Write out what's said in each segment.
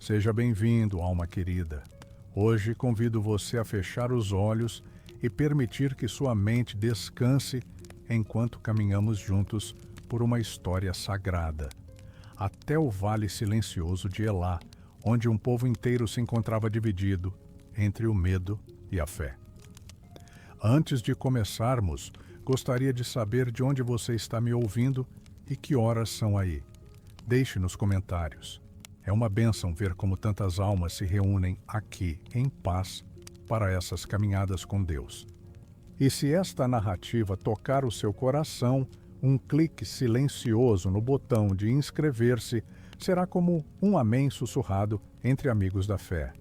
Seja bem-vindo, alma querida. Hoje convido você a fechar os olhos e permitir que sua mente descanse enquanto caminhamos juntos por uma história sagrada, até o vale silencioso de Elá, onde um povo inteiro se encontrava dividido entre o medo e a fé. Antes de começarmos, gostaria de saber de onde você está me ouvindo e que horas são aí. Deixe nos comentários. É uma bênção ver como tantas almas se reúnem aqui, em paz, para essas caminhadas com Deus. E se esta narrativa tocar o seu coração, um clique silencioso no botão de inscrever-se será como um amém sussurrado entre amigos da fé.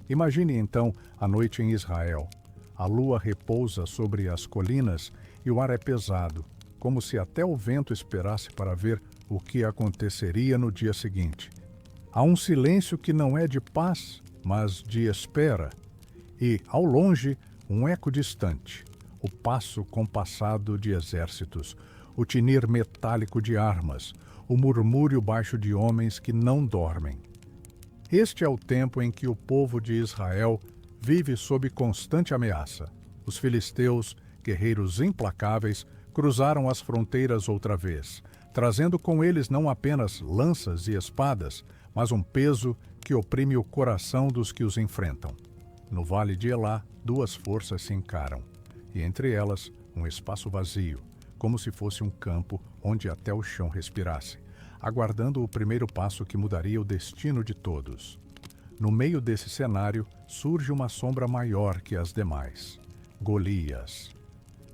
Imagine então a noite em Israel. A lua repousa sobre as colinas e o ar é pesado, como se até o vento esperasse para ver o que aconteceria no dia seguinte. Há um silêncio que não é de paz, mas de espera. E, ao longe, um eco distante, o passo compassado de exércitos, o tinir metálico de armas, o murmúrio baixo de homens que não dormem. Este é o tempo em que o povo de Israel vive sob constante ameaça. Os filisteus, guerreiros implacáveis, cruzaram as fronteiras outra vez, trazendo com eles não apenas lanças e espadas, mas um peso que oprime o coração dos que os enfrentam. No vale de Elá, duas forças se encaram, e entre elas um espaço vazio, como se fosse um campo onde até o chão respirasse, aguardando o primeiro passo que mudaria o destino de todos. No meio desse cenário, surge uma sombra maior que as demais: Golias.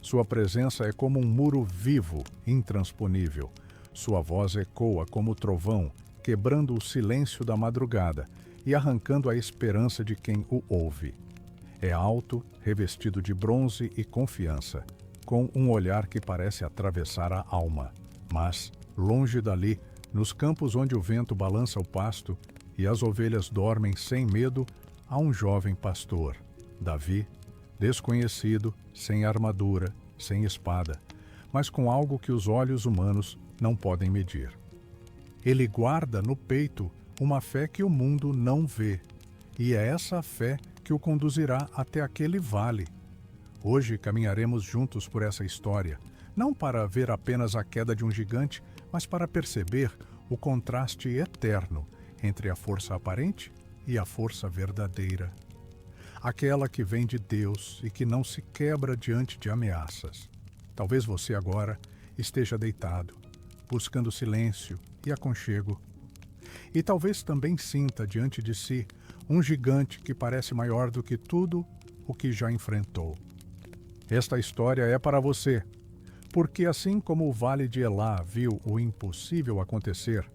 Sua presença é como um muro vivo, intransponível. Sua voz ecoa como trovão, quebrando o silêncio da madrugada e arrancando a esperança de quem o ouve. É alto, revestido de bronze e confiança, com um olhar que parece atravessar a alma. Mas, longe dali, nos campos onde o vento balança o pasto e as ovelhas dormem sem medo, há um jovem pastor, Davi, desconhecido, sem armadura, sem espada, mas com algo que os olhos humanos não podem medir. Ele guarda no peito uma fé que o mundo não vê, e é essa fé que o conduzirá até aquele vale. Hoje caminharemos juntos por essa história, não para ver apenas a queda de um gigante, mas para perceber o contraste eterno entre a força aparente e a força verdadeira. Aquela que vem de Deus e que não se quebra diante de ameaças. Talvez você agora esteja deitado, buscando silêncio e aconchego. E talvez também sinta diante de si um gigante que parece maior do que tudo o que já enfrentou. Esta história é para você, porque assim como o Vale de Elá viu o impossível acontecer,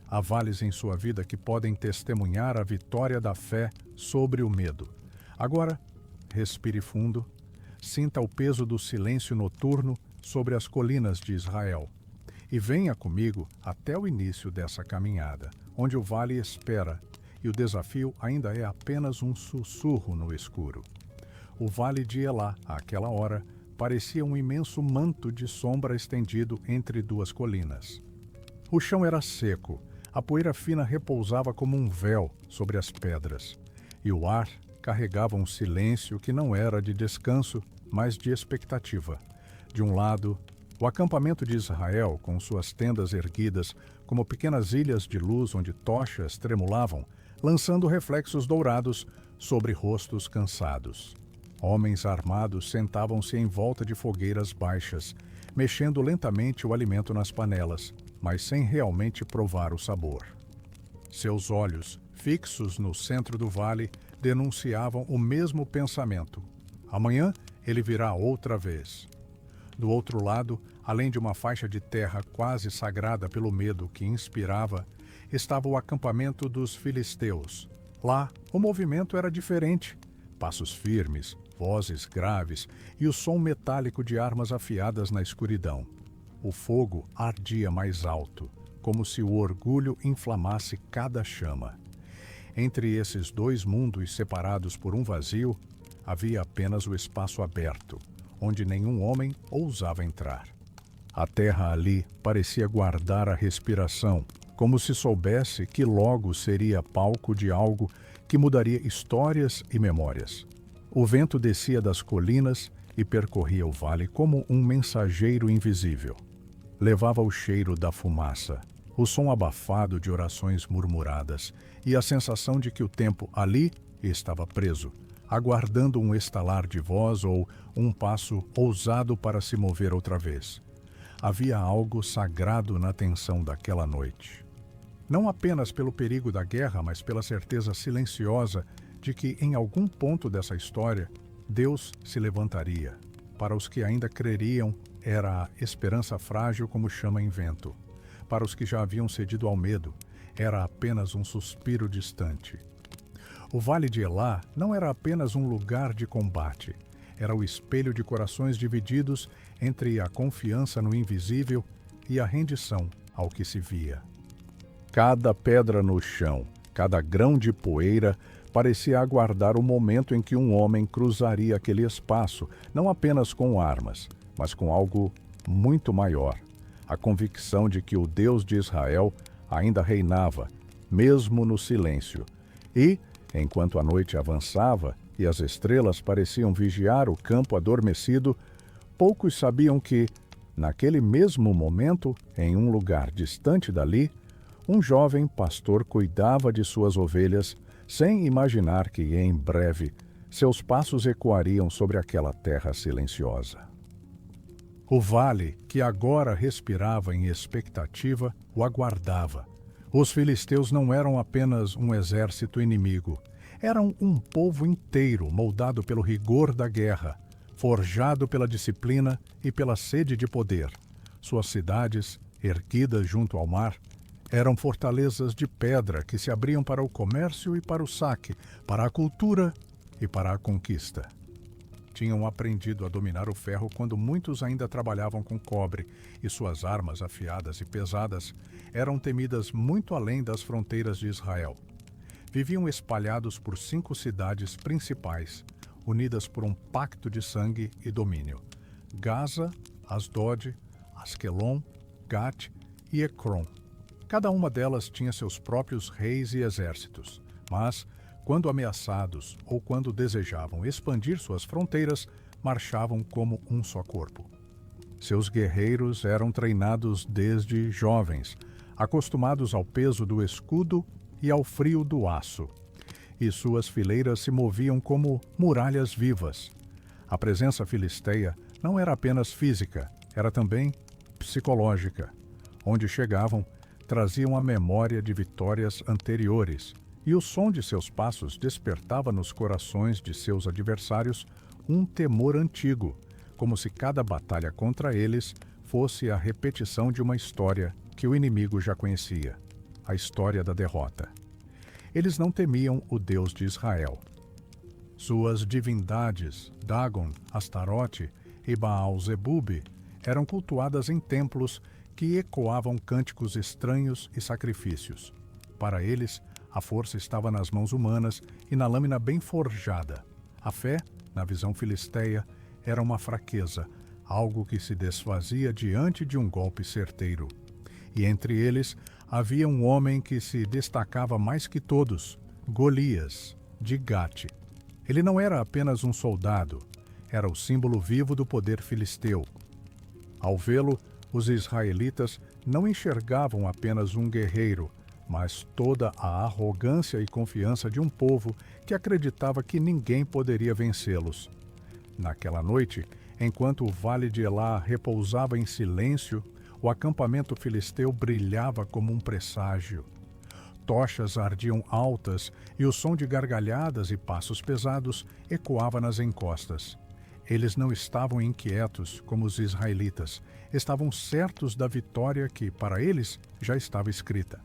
há vales em sua vida que podem testemunhar a vitória da fé sobre o medo. Agora, respire fundo, sinta o peso do silêncio noturno sobre as colinas de Israel e venha comigo até o início dessa caminhada, onde o vale espera e o desafio ainda é apenas um sussurro no escuro. O Vale de Elá, àquela hora, parecia um imenso manto de sombra estendido entre duas colinas. O chão era seco, a poeira fina repousava como um véu sobre as pedras, e o ar carregava um silêncio que não era de descanso, mas de expectativa. De um lado, o acampamento de Israel, com suas tendas erguidas como pequenas ilhas de luz onde tochas tremulavam, lançando reflexos dourados sobre rostos cansados. Homens armados sentavam-se em volta de fogueiras baixas, mexendo lentamente o alimento nas panelas, mas sem realmente provar o sabor. Seus olhos, fixos no centro do vale, denunciavam o mesmo pensamento. Amanhã ele virá outra vez. Do outro lado, além de uma faixa de terra quase sagrada pelo medo que inspirava, estava o acampamento dos filisteus. Lá, o movimento era diferente. Passos firmes, vozes graves e o som metálico de armas afiadas na escuridão. O fogo ardia mais alto, como se o orgulho inflamasse cada chama. Entre esses dois mundos separados por um vazio, havia apenas o espaço aberto, onde nenhum homem ousava entrar. A terra ali parecia guardar a respiração, como se soubesse que logo seria palco de algo que mudaria histórias e memórias. O vento descia das colinas e percorria o vale como um mensageiro invisível. Levava o cheiro da fumaça, o som abafado de orações murmuradas e a sensação de que o tempo ali estava preso, aguardando um estalar de voz ou um passo ousado para se mover outra vez. Havia algo sagrado na tensão daquela noite. Não apenas pelo perigo da guerra, mas pela certeza silenciosa de que, em algum ponto dessa história, Deus se levantaria. Para os que ainda creriam, era a esperança frágil como chama em vento. Para os que já haviam cedido ao medo, era apenas um suspiro distante. O Vale de Elá não era apenas um lugar de combate. Era o espelho de corações divididos entre a confiança no invisível e a rendição ao que se via. Cada pedra no chão, cada grão de poeira parecia aguardar o momento em que um homem cruzaria aquele espaço, não apenas com armas, mas com algo muito maior. A convicção de que o Deus de Israel ainda reinava, mesmo no silêncio. E, enquanto a noite avançava e as estrelas pareciam vigiar o campo adormecido, poucos sabiam que, naquele mesmo momento, em um lugar distante dali, um jovem pastor cuidava de suas ovelhas, sem imaginar que, em breve, seus passos ecoariam sobre aquela terra silenciosa. O vale, que agora respirava em expectativa, o aguardava. Os filisteus não eram apenas um exército inimigo. Eram um povo inteiro, moldado pelo rigor da guerra, forjado pela disciplina e pela sede de poder. Suas cidades, erguidas junto ao mar, eram fortalezas de pedra que se abriam para o comércio e para o saque, para a cultura e para a conquista. Tinham aprendido a dominar o ferro quando muitos ainda trabalhavam com cobre, e suas armas afiadas e pesadas eram temidas muito além das fronteiras de Israel. Viviam espalhados por 5 cidades principais, unidas por um pacto de sangue e domínio: Gaza, Asdod, Asquelon, Gat e Ecrom. Cada uma delas tinha seus próprios reis e exércitos, mas, quando ameaçados ou quando desejavam expandir suas fronteiras, marchavam como um só corpo. Seus guerreiros eram treinados desde jovens, acostumados ao peso do escudo e ao frio do aço, e suas fileiras se moviam como muralhas vivas. A presença filisteia não era apenas física, era também psicológica. Onde chegavam, traziam a memória de vitórias anteriores, e o som de seus passos despertava nos corações de seus adversários um temor antigo, como se cada batalha contra eles fosse a repetição de uma história que o inimigo já conhecia, a história da derrota. Eles não temiam o Deus de Israel. Suas divindades, Dagon, Astarote e Baal-Zebub, eram cultuadas em templos que ecoavam cânticos estranhos e sacrifícios. Para eles, a força estava nas mãos humanas e na lâmina bem forjada. A fé, na visão filisteia, era uma fraqueza, algo que se desfazia diante de um golpe certeiro. E entre eles havia um homem que se destacava mais que todos, Golias, de Gate. Ele não era apenas um soldado, era o símbolo vivo do poder filisteu. Ao vê-lo, os israelitas não enxergavam apenas um guerreiro, mas toda a arrogância e confiança de um povo que acreditava que ninguém poderia vencê-los. Naquela noite, enquanto o vale de Elá repousava em silêncio, o acampamento filisteu brilhava como um presságio. Tochas ardiam altas e o som de gargalhadas e passos pesados ecoava nas encostas. Eles não estavam inquietos como os israelitas, estavam certos da vitória que, para eles, já estava escrita.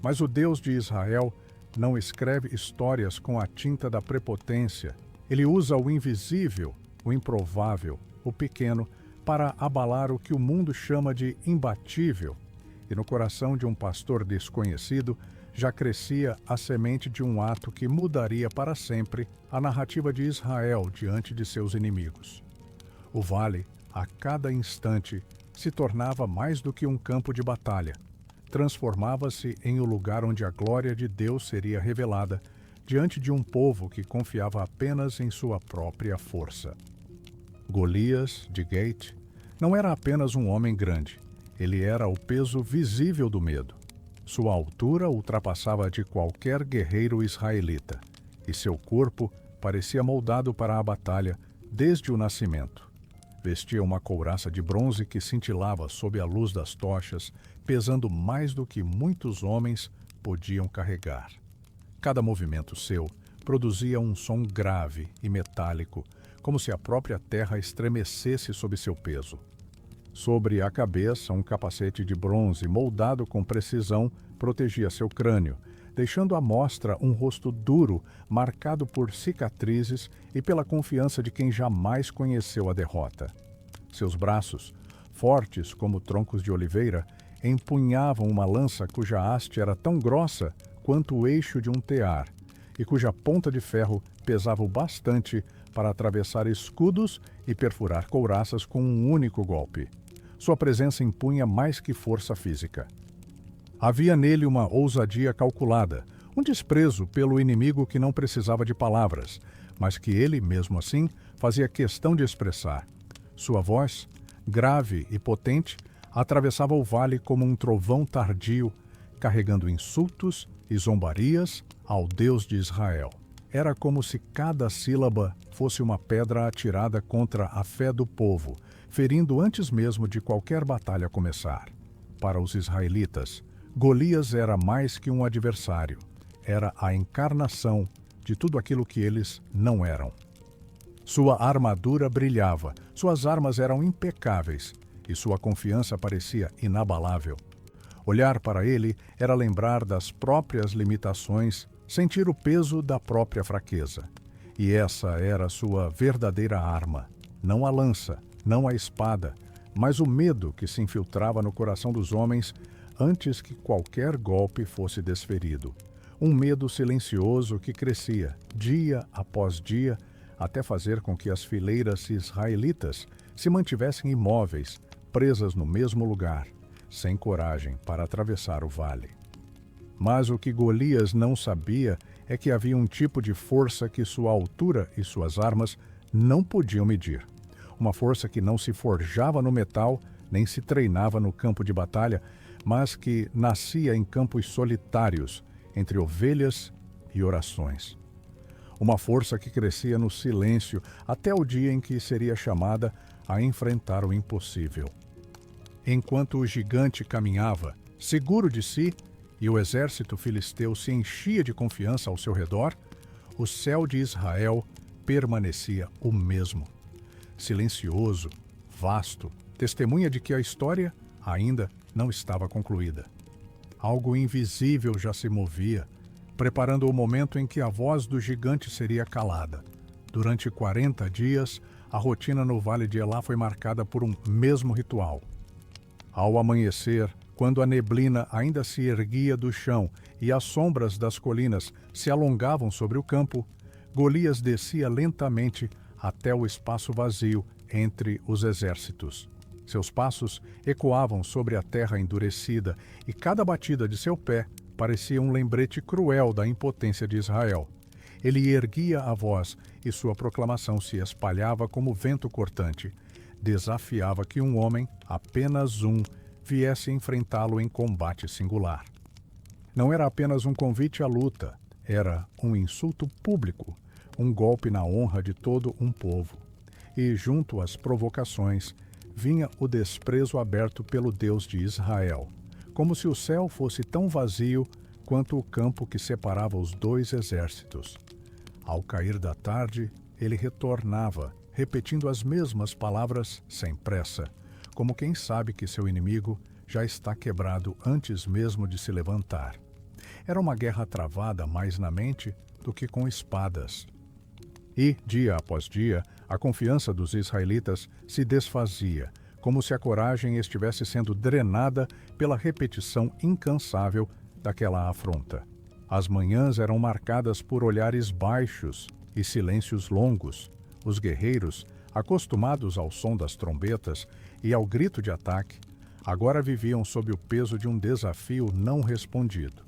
Mas o Deus de Israel não escreve histórias com a tinta da prepotência. Ele usa o invisível, o improvável, o pequeno, para abalar o que o mundo chama de imbatível. E no coração de um pastor desconhecido já crescia a semente de um ato que mudaria para sempre a narrativa de Israel diante de seus inimigos. O vale, a cada instante, se tornava mais do que um campo de batalha. transformava-se em o lugar onde a glória de Deus seria revelada diante de um povo que confiava apenas em sua própria força. Golias, de Gate, não era apenas um homem grande, ele era o peso visível do medo. Sua altura ultrapassava a de qualquer guerreiro israelita, e seu corpo parecia moldado para a batalha desde o nascimento. Vestia uma couraça de bronze que cintilava sob a luz das tochas, pesando mais do que muitos homens podiam carregar. Cada movimento seu produzia um som grave e metálico, como se a própria terra estremecesse sob seu peso. Sobre a cabeça, um capacete de bronze moldado com precisão protegia seu crânio, deixando à mostra um rosto duro, marcado por cicatrizes e pela confiança de quem jamais conheceu a derrota. Seus braços, fortes como troncos de oliveira, empunhavam uma lança cuja haste era tão grossa quanto o eixo de um tear, e cuja ponta de ferro pesava o bastante para atravessar escudos e perfurar couraças com um único golpe. Sua presença impunha mais que força física. Havia nele uma ousadia calculada, um desprezo pelo inimigo que não precisava de palavras, mas que ele, mesmo assim, fazia questão de expressar. Sua voz, grave e potente, atravessava o vale como um trovão tardio, carregando insultos e zombarias ao Deus de Israel. Era como se cada sílaba fosse uma pedra atirada contra a fé do povo, ferindo antes mesmo de qualquer batalha começar. Para os israelitas, Golias era mais que um adversário. Era a encarnação de tudo aquilo que eles não eram. Sua armadura brilhava, suas armas eram impecáveis e sua confiança parecia inabalável. Olhar para ele era lembrar das próprias limitações, sentir o peso da própria fraqueza. E essa era sua verdadeira arma. Não a lança, não a espada, mas o medo que se infiltrava no coração dos homens antes que qualquer golpe fosse desferido. Um medo silencioso que crescia, dia após dia, até fazer com que as fileiras israelitas se mantivessem imóveis, presas no mesmo lugar, sem coragem para atravessar o vale. Mas o que Golias não sabia é que havia um tipo de força que sua altura e suas armas não podiam medir. Uma força que não se forjava no metal, nem se treinava no campo de batalha, mas que nascia em campos solitários, entre ovelhas e orações. Uma força que crescia no silêncio até o dia em que seria chamada a enfrentar o impossível. Enquanto o gigante caminhava, seguro de si, e o exército filisteu se enchia de confiança ao seu redor, o céu de Israel permanecia o mesmo. Silencioso, vasto, testemunha de que a história ainda não estava concluída. Algo invisível já se movia, preparando o momento em que a voz do gigante seria calada. Durante 40 dias, a rotina no Vale de Elá foi marcada por um mesmo ritual. Ao amanhecer, quando a neblina ainda se erguia do chão e as sombras das colinas se alongavam sobre o campo, Golias descia lentamente até o espaço vazio entre os exércitos. Seus passos ecoavam sobre a terra endurecida e cada batida de seu pé parecia um lembrete cruel da impotência de Israel. Ele erguia a voz e sua proclamação se espalhava como vento cortante. Desafiava que um homem, apenas um, viesse enfrentá-lo em combate singular. Não era apenas um convite à luta, era um insulto público, um golpe na honra de todo um povo. E, junto às provocações, vinha o desprezo aberto pelo Deus de Israel, como se o céu fosse tão vazio quanto o campo que separava os dois exércitos. Ao cair da tarde, ele retornava, repetindo as mesmas palavras sem pressa, como quem sabe que seu inimigo já está quebrado antes mesmo de se levantar. Era uma guerra travada mais na mente do que com espadas. E, dia após dia, a confiança dos israelitas se desfazia, como se a coragem estivesse sendo drenada pela repetição incansável daquela afronta. As manhãs eram marcadas por olhares baixos e silêncios longos. Os guerreiros, acostumados ao som das trombetas e ao grito de ataque, Agora viviam sob o peso de um desafio não respondido.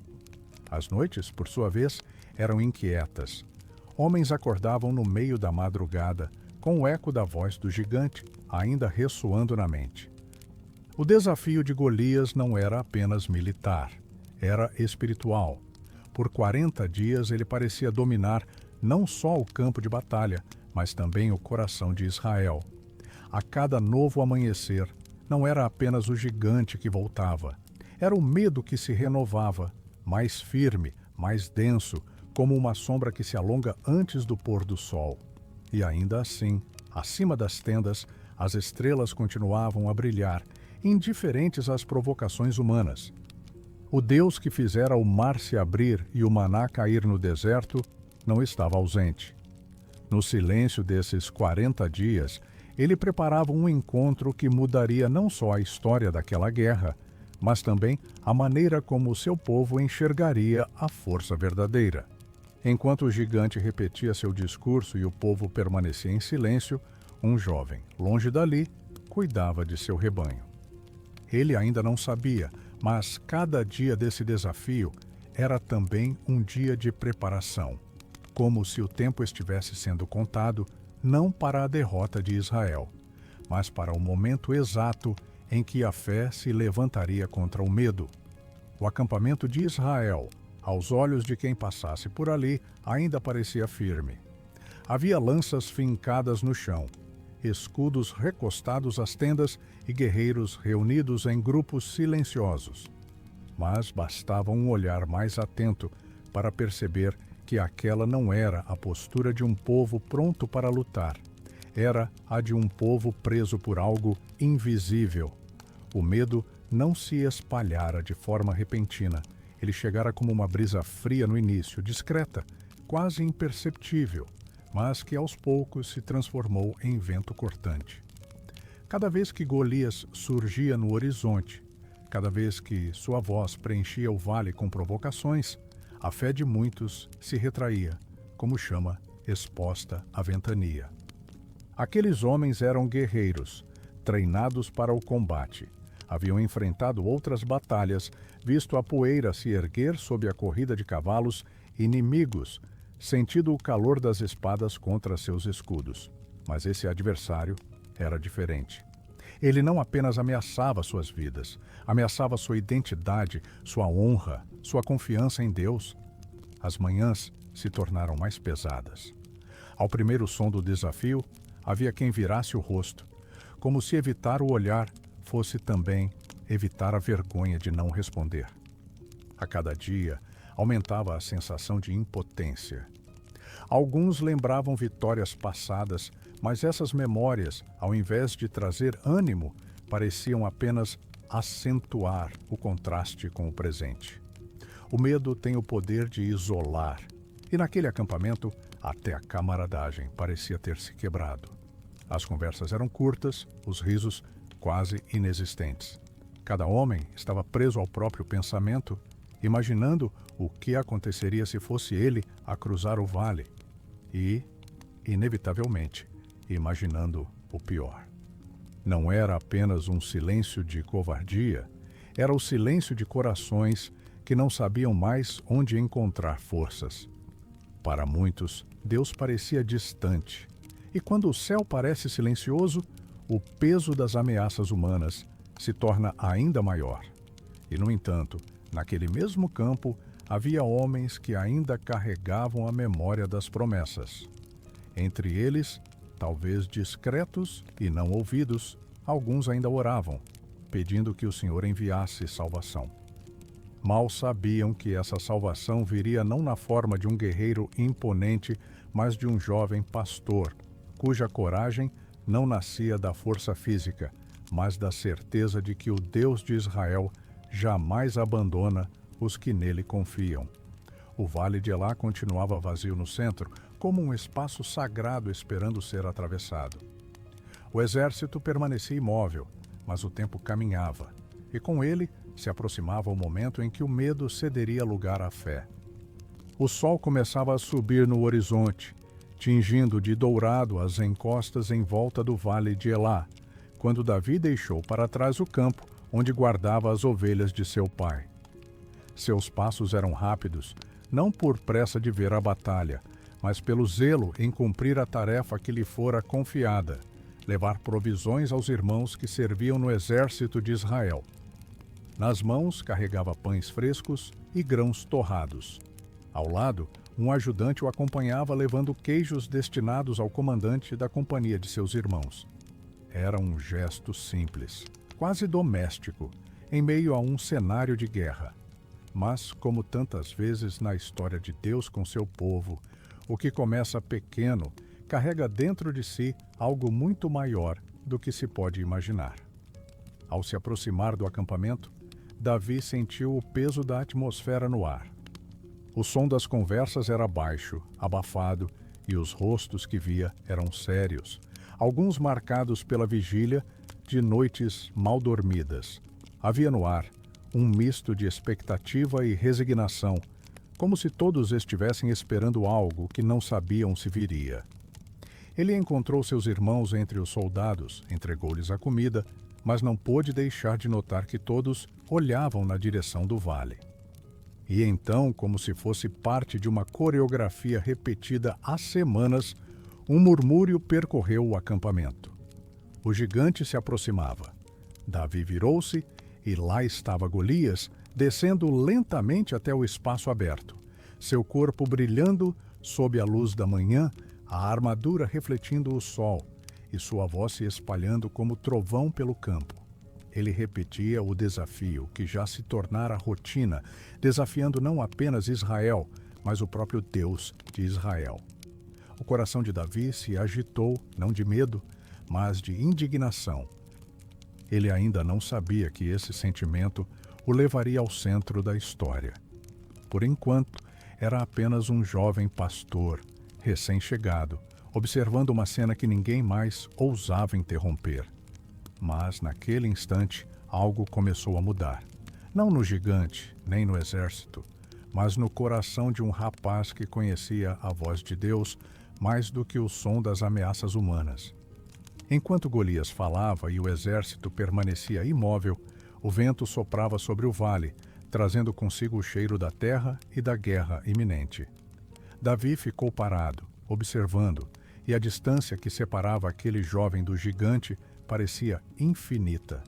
As noites, por sua vez, eram inquietas. Homens acordavam no meio da madrugada, com o eco da voz do gigante ainda ressoando na mente. O desafio de Golias não era apenas militar, era espiritual. Por 40 dias ele parecia dominar não só o campo de batalha, mas também o coração de Israel. A cada novo amanhecer, não era apenas o gigante que voltava, era o medo que se renovava, mais firme, mais denso, como uma sombra que se alonga antes do pôr do sol. E ainda assim, acima das tendas, as estrelas continuavam a brilhar, indiferentes às provocações humanas. O Deus que fizera o mar se abrir e o maná cair no deserto não estava ausente. No silêncio desses 40 dias, ele preparava um encontro que mudaria não só a história daquela guerra, mas também a maneira como o seu povo enxergaria a força verdadeira. Enquanto o gigante repetia seu discurso e o povo permanecia em silêncio, um jovem, longe dali, cuidava de seu rebanho. Ele ainda não sabia, mas cada dia desse desafio era também um dia de preparação, como se o tempo estivesse sendo contado não para a derrota de Israel, mas para o momento exato em que a fé se levantaria contra o medo. O acampamento de Israel, aos olhos de quem passasse por ali, ainda parecia firme. Havia lanças fincadas no chão, escudos recostados às tendas e guerreiros reunidos em grupos silenciosos. Mas bastava um olhar mais atento para perceber que aquela não era a postura de um povo pronto para lutar. Era a de um povo preso por algo invisível. O medo não se espalhara de forma repentina. Ele chegara como uma brisa fria no início, discreta, quase imperceptível, mas que aos poucos se transformou em vento cortante. Cada vez que Golias surgia no horizonte, cada vez que sua voz preenchia o vale com provocações, a fé de muitos se retraía, como chama exposta à ventania. Aqueles homens eram guerreiros, treinados para o combate. Haviam enfrentado outras batalhas, visto a poeira se erguer sob a corrida de cavalos, inimigos, sentido o calor das espadas contra seus escudos. Mas esse adversário era diferente. Ele não apenas ameaçava suas vidas, ameaçava sua identidade, sua honra, sua confiança em Deus. As manhãs se tornaram mais pesadas. Ao primeiro som do desafio, havia quem virasse o rosto, como se evitar o olhar fosse também evitar a vergonha de não responder. A cada dia, aumentava a sensação de impotência. Alguns lembravam vitórias passadas, mas essas memórias, ao invés de trazer ânimo, pareciam apenas acentuar o contraste com o presente. O medo tem o poder de isolar, e naquele acampamento, até a camaradagem parecia ter se quebrado. As conversas eram curtas, os risos quase inexistentes. Cada homem estava preso ao próprio pensamento, imaginando o que aconteceria se fosse ele a cruzar o vale e, inevitavelmente, imaginando o pior. Não era apenas um silêncio de covardia, era o silêncio de corações que não sabiam mais onde encontrar forças. Para muitos, Deus parecia distante, e quando o céu parece silencioso, o peso das ameaças humanas se torna ainda maior. E, no entanto, naquele mesmo campo, havia homens que ainda carregavam a memória das promessas. Entre eles, talvez discretos e não ouvidos, alguns ainda oravam, pedindo que o Senhor enviasse salvação. Mal sabiam que essa salvação viria não na forma de um guerreiro imponente, mas de um jovem pastor, cuja coragem não nascia da força física, mas da certeza de que o Deus de Israel jamais abandona os que nele confiam. O vale de Elá continuava vazio no centro, como um espaço sagrado esperando ser atravessado. O exército permanecia imóvel, mas o tempo caminhava, e com ele se aproximava o momento em que o medo cederia lugar à fé. O sol começava a subir no horizonte, tingindo de dourado as encostas em volta do vale de Elá, quando Davi deixou para trás o campo onde guardava as ovelhas de seu pai. Seus passos eram rápidos, não por pressa de ver a batalha, mas pelo zelo em cumprir a tarefa que lhe fora confiada, levar provisões aos irmãos que serviam no exército de Israel. Nas mãos carregava pães frescos e grãos torrados. Ao lado, um ajudante o acompanhava levando queijos destinados ao comandante da companhia de seus irmãos. Era um gesto simples, quase doméstico, em meio a um cenário de guerra. Mas, como tantas vezes na história de Deus com seu povo, o que começa pequeno carrega dentro de si algo muito maior do que se pode imaginar. Ao se aproximar do acampamento, Davi sentiu o peso da atmosfera no ar. O som das conversas era baixo, abafado, e os rostos que via eram sérios, alguns marcados pela vigília de noites mal dormidas. Havia no ar um misto de expectativa e resignação, como se todos estivessem esperando algo que não sabiam se viria. Ele encontrou seus irmãos entre os soldados, entregou-lhes a comida, mas não pôde deixar de notar que todos olhavam na direção do vale. E então, como se fosse parte de uma coreografia repetida há semanas, um murmúrio percorreu o acampamento. O gigante se aproximava. Davi virou-se e lá estava Golias, descendo lentamente até o espaço aberto, seu corpo brilhando sob a luz da manhã, a armadura refletindo o sol e sua voz se espalhando como trovão pelo campo. Ele repetia o desafio que já se tornara rotina, desafiando não apenas Israel, mas o próprio Deus de Israel. O coração de Davi se agitou, não de medo, mas de indignação. Ele ainda não sabia que esse sentimento o levaria ao centro da história. Por enquanto, era apenas um jovem pastor, recém-chegado, observando uma cena que ninguém mais ousava interromper. Mas, naquele instante, algo começou a mudar. Não no gigante, nem no exército, mas no coração de um rapaz que conhecia a voz de Deus mais do que o som das ameaças humanas. Enquanto Golias falava e o exército permanecia imóvel, o vento soprava sobre o vale, trazendo consigo o cheiro da terra e da guerra iminente. Davi ficou parado, observando, e a distância que separava aquele jovem do gigante parecia infinita.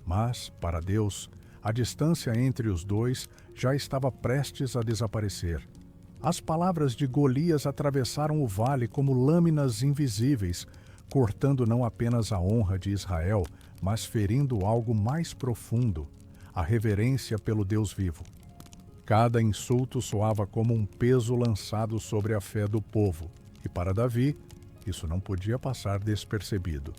Mas, para Deus, a distância entre os dois já estava prestes a desaparecer. As palavras de Golias atravessaram o vale como lâminas invisíveis, cortando não apenas a honra de Israel, mas ferindo algo mais profundo, a reverência pelo Deus vivo. Cada insulto soava como um peso lançado sobre a fé do povo, e para Davi, isso não podia passar despercebido.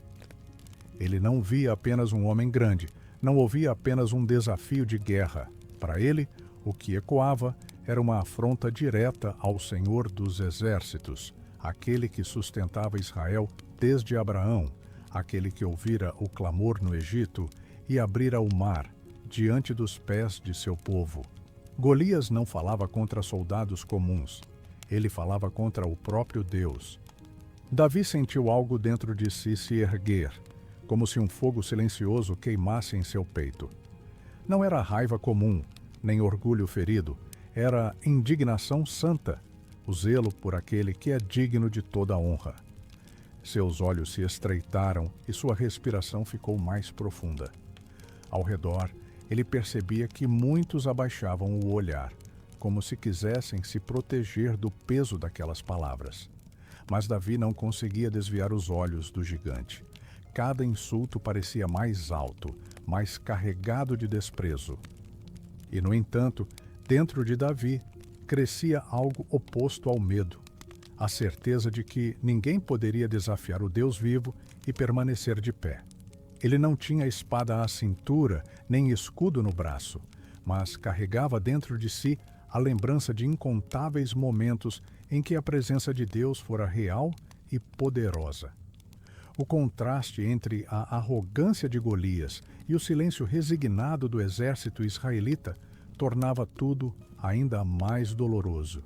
Ele não via apenas um homem grande, não ouvia apenas um desafio de guerra. Para ele, o que ecoava era uma afronta direta ao Senhor dos Exércitos, aquele que sustentava Israel desde Abraão, aquele que ouvira o clamor no Egito e abrira o mar diante dos pés de seu povo. Golias não falava contra soldados comuns, ele falava contra o próprio Deus. Davi sentiu algo dentro de si se erguer, como se um fogo silencioso queimasse em seu peito. Não era raiva comum, nem orgulho ferido, era indignação santa, o zelo por aquele que é digno de toda honra. Seus olhos se estreitaram e sua respiração ficou mais profunda. Ao redor, ele percebia que muitos abaixavam o olhar, como se quisessem se proteger do peso daquelas palavras. Mas Davi não conseguia desviar os olhos do gigante. Cada insulto parecia mais alto, mais carregado de desprezo. E, no entanto, dentro de Davi, crescia algo oposto ao medo, a certeza de que ninguém poderia desafiar o Deus vivo e permanecer de pé. Ele não tinha espada à cintura, nem escudo no braço, mas carregava dentro de si a lembrança de incontáveis momentos em que a presença de Deus fora real e poderosa. O contraste entre a arrogância de Golias e o silêncio resignado do exército israelita tornava tudo ainda mais doloroso.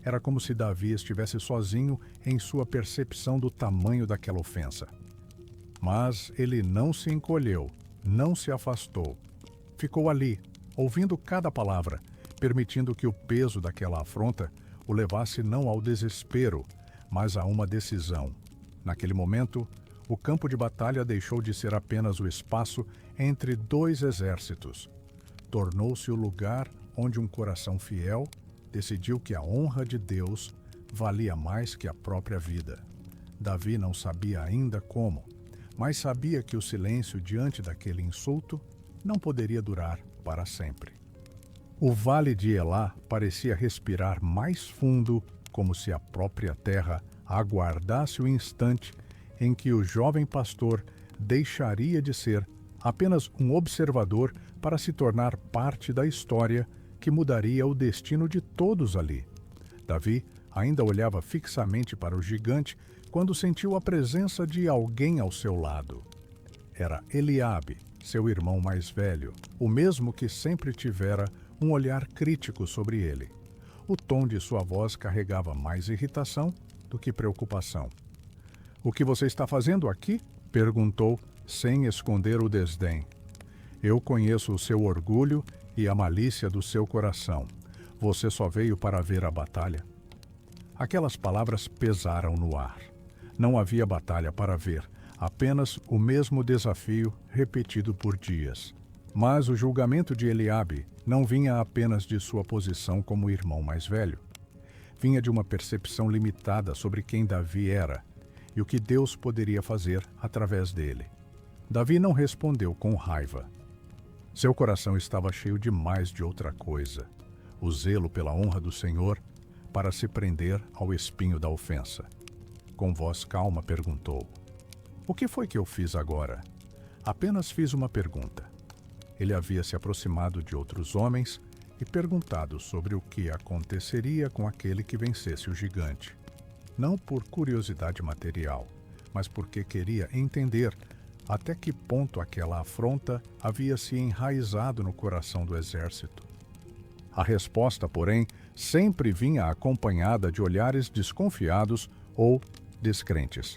Era como se Davi estivesse sozinho em sua percepção do tamanho daquela ofensa. Mas ele não se encolheu, não se afastou. ficou ali, ouvindo cada palavra, permitindo que o peso daquela afronta o levasse não ao desespero, mas a uma decisão. Naquele momento, o campo de batalha deixou de ser apenas o espaço entre dois exércitos. Tornou-se o lugar onde um coração fiel decidiu que a honra de Deus valia mais que a própria vida. Davi não sabia ainda como, mas sabia que o silêncio diante daquele insulto não poderia durar para sempre. O vale de Elá parecia respirar mais fundo, como se a própria terra aguardasse o instante em que o jovem pastor deixaria de ser apenas um observador para se tornar parte da história que mudaria o destino de todos ali. Davi ainda olhava fixamente para o gigante quando sentiu a presença de alguém ao seu lado. Era Eliabe, seu irmão mais velho, o mesmo que sempre tivera um olhar crítico sobre ele. O tom de sua voz carregava mais irritação do que preocupação. "O que você está fazendo aqui?" perguntou, sem esconder o desdém. "Eu conheço o seu orgulho e a malícia do seu coração. Você só veio para ver a batalha." Aquelas palavras pesaram no ar. Não havia batalha para ver, apenas o mesmo desafio repetido por dias. Mas o julgamento de Eliabe não vinha apenas de sua posição como irmão mais velho. Vinha de uma percepção limitada sobre quem Davi era e o que Deus poderia fazer através dele. Davi não respondeu com raiva. Seu coração estava cheio demais de outra coisa, o zelo pela honra do Senhor, para se prender ao espinho da ofensa. Com voz calma perguntou: "O que foi que eu fiz agora?" "Apenas fiz uma pergunta." Ele havia se aproximado de outros homens e perguntado sobre o que aconteceria com aquele que vencesse o gigante. Não por curiosidade material, mas porque queria entender até que ponto aquela afronta havia se enraizado no coração do exército. A resposta, porém, sempre vinha acompanhada de olhares desconfiados ou descrentes.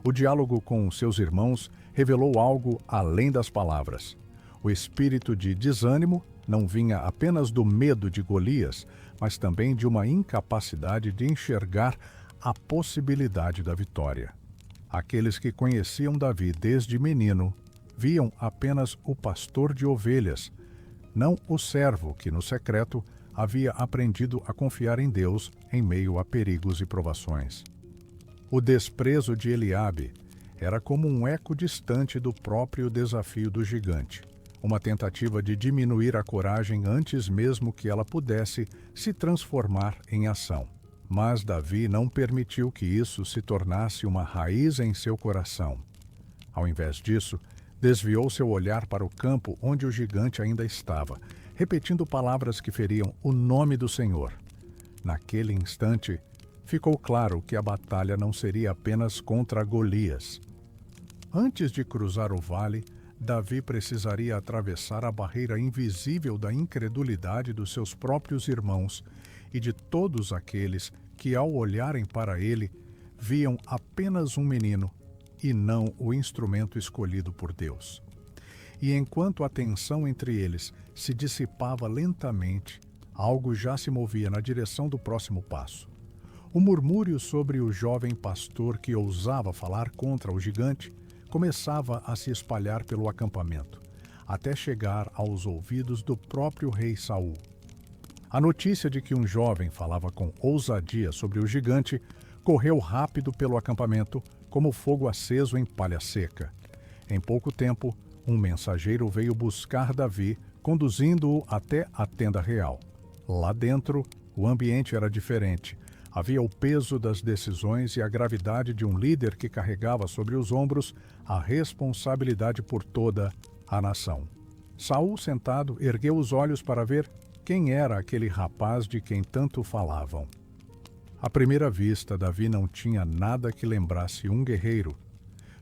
O diálogo com seus irmãos revelou algo além das palavras. O espírito de desânimo não vinha apenas do medo de Golias, mas também de uma incapacidade de enxergar a possibilidade da vitória. Aqueles que conheciam Davi desde menino viam apenas o pastor de ovelhas, não o servo que, no secreto, havia aprendido a confiar em Deus em meio a perigos e provações. O desprezo de Eliabe era como um eco distante do próprio desafio do gigante, uma tentativa de diminuir a coragem antes mesmo que ela pudesse se transformar em ação. Mas Davi não permitiu que isso se tornasse uma raiz em seu coração. Ao invés disso, desviou seu olhar para o campo onde o gigante ainda estava, repetindo palavras que feriam o nome do Senhor. Naquele instante, ficou claro que a batalha não seria apenas contra Golias. Antes de cruzar o vale, Davi precisaria atravessar a barreira invisível da incredulidade dos seus próprios irmãos e de todos aqueles que, ao olharem para ele, viam apenas um menino e não o instrumento escolhido por Deus. E enquanto a tensão entre eles se dissipava lentamente, algo já se movia na direção do próximo passo. O murmúrio sobre o jovem pastor que ousava falar contra o gigante começava a se espalhar pelo acampamento, até chegar aos ouvidos do próprio rei Saul. A notícia de que um jovem falava com ousadia sobre o gigante correu rápido pelo acampamento como fogo aceso em palha seca. Em pouco tempo, um mensageiro veio buscar Davi, conduzindo-o até a tenda real. Lá dentro, o ambiente era diferente. Havia o peso das decisões e a gravidade de um líder que carregava sobre os ombros a responsabilidade por toda a nação. Saul, sentado, ergueu os olhos para ver quem era aquele rapaz de quem tanto falavam. À primeira vista, Davi não tinha nada que lembrasse um guerreiro.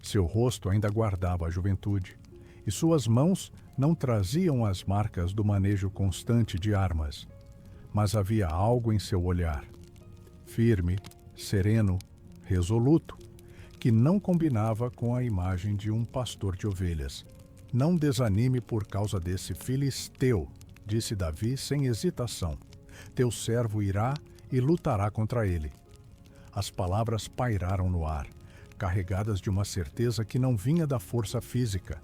Seu rosto ainda guardava a juventude, e suas mãos não traziam as marcas do manejo constante de armas. Mas havia algo em seu olhar, firme, sereno, resoluto, que não combinava com a imagem de um pastor de ovelhas. Não desanime por causa desse filisteu, disse Davi sem hesitação. Teu servo irá e lutará contra ele. As palavras pairaram no ar, carregadas de uma certeza que não vinha da força física.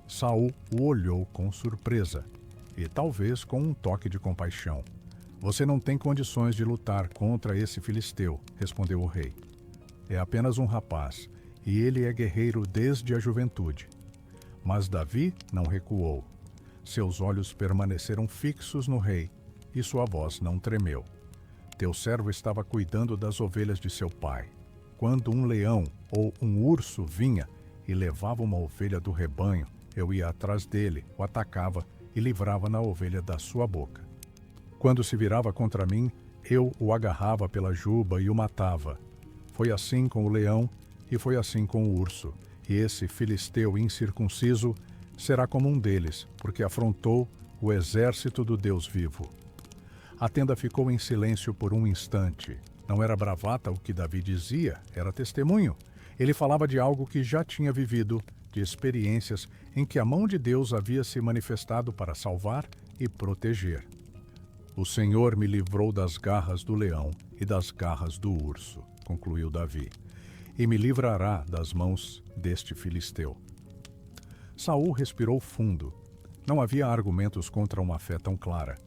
Saul o olhou com surpresa e talvez com um toque de compaixão. Você não tem condições de lutar contra esse filisteu, respondeu o rei. É apenas um rapaz, e ele é guerreiro desde a juventude. Mas Davi não recuou. Seus olhos permaneceram fixos no rei, e sua voz não tremeu. Teu servo estava cuidando das ovelhas de seu pai. Quando um leão ou um urso vinha e levava uma ovelha do rebanho, eu ia atrás dele, o atacava e livrava na ovelha da sua boca. Quando se virava contra mim, eu o agarrava pela juba e o matava. Foi assim com o leão e foi assim com o urso. E esse filisteu incircunciso será como um deles, porque afrontou o exército do Deus vivo. A tenda ficou em silêncio por um instante. Não era bravata o que Davi dizia, era testemunho. Ele falava de algo que já tinha vivido, de experiências em que a mão de Deus havia se manifestado para salvar e proteger. O Senhor me livrou das garras do leão e das garras do urso, concluiu Davi, e me livrará das mãos deste filisteu. Saul respirou fundo. Não havia argumentos contra uma fé tão clara.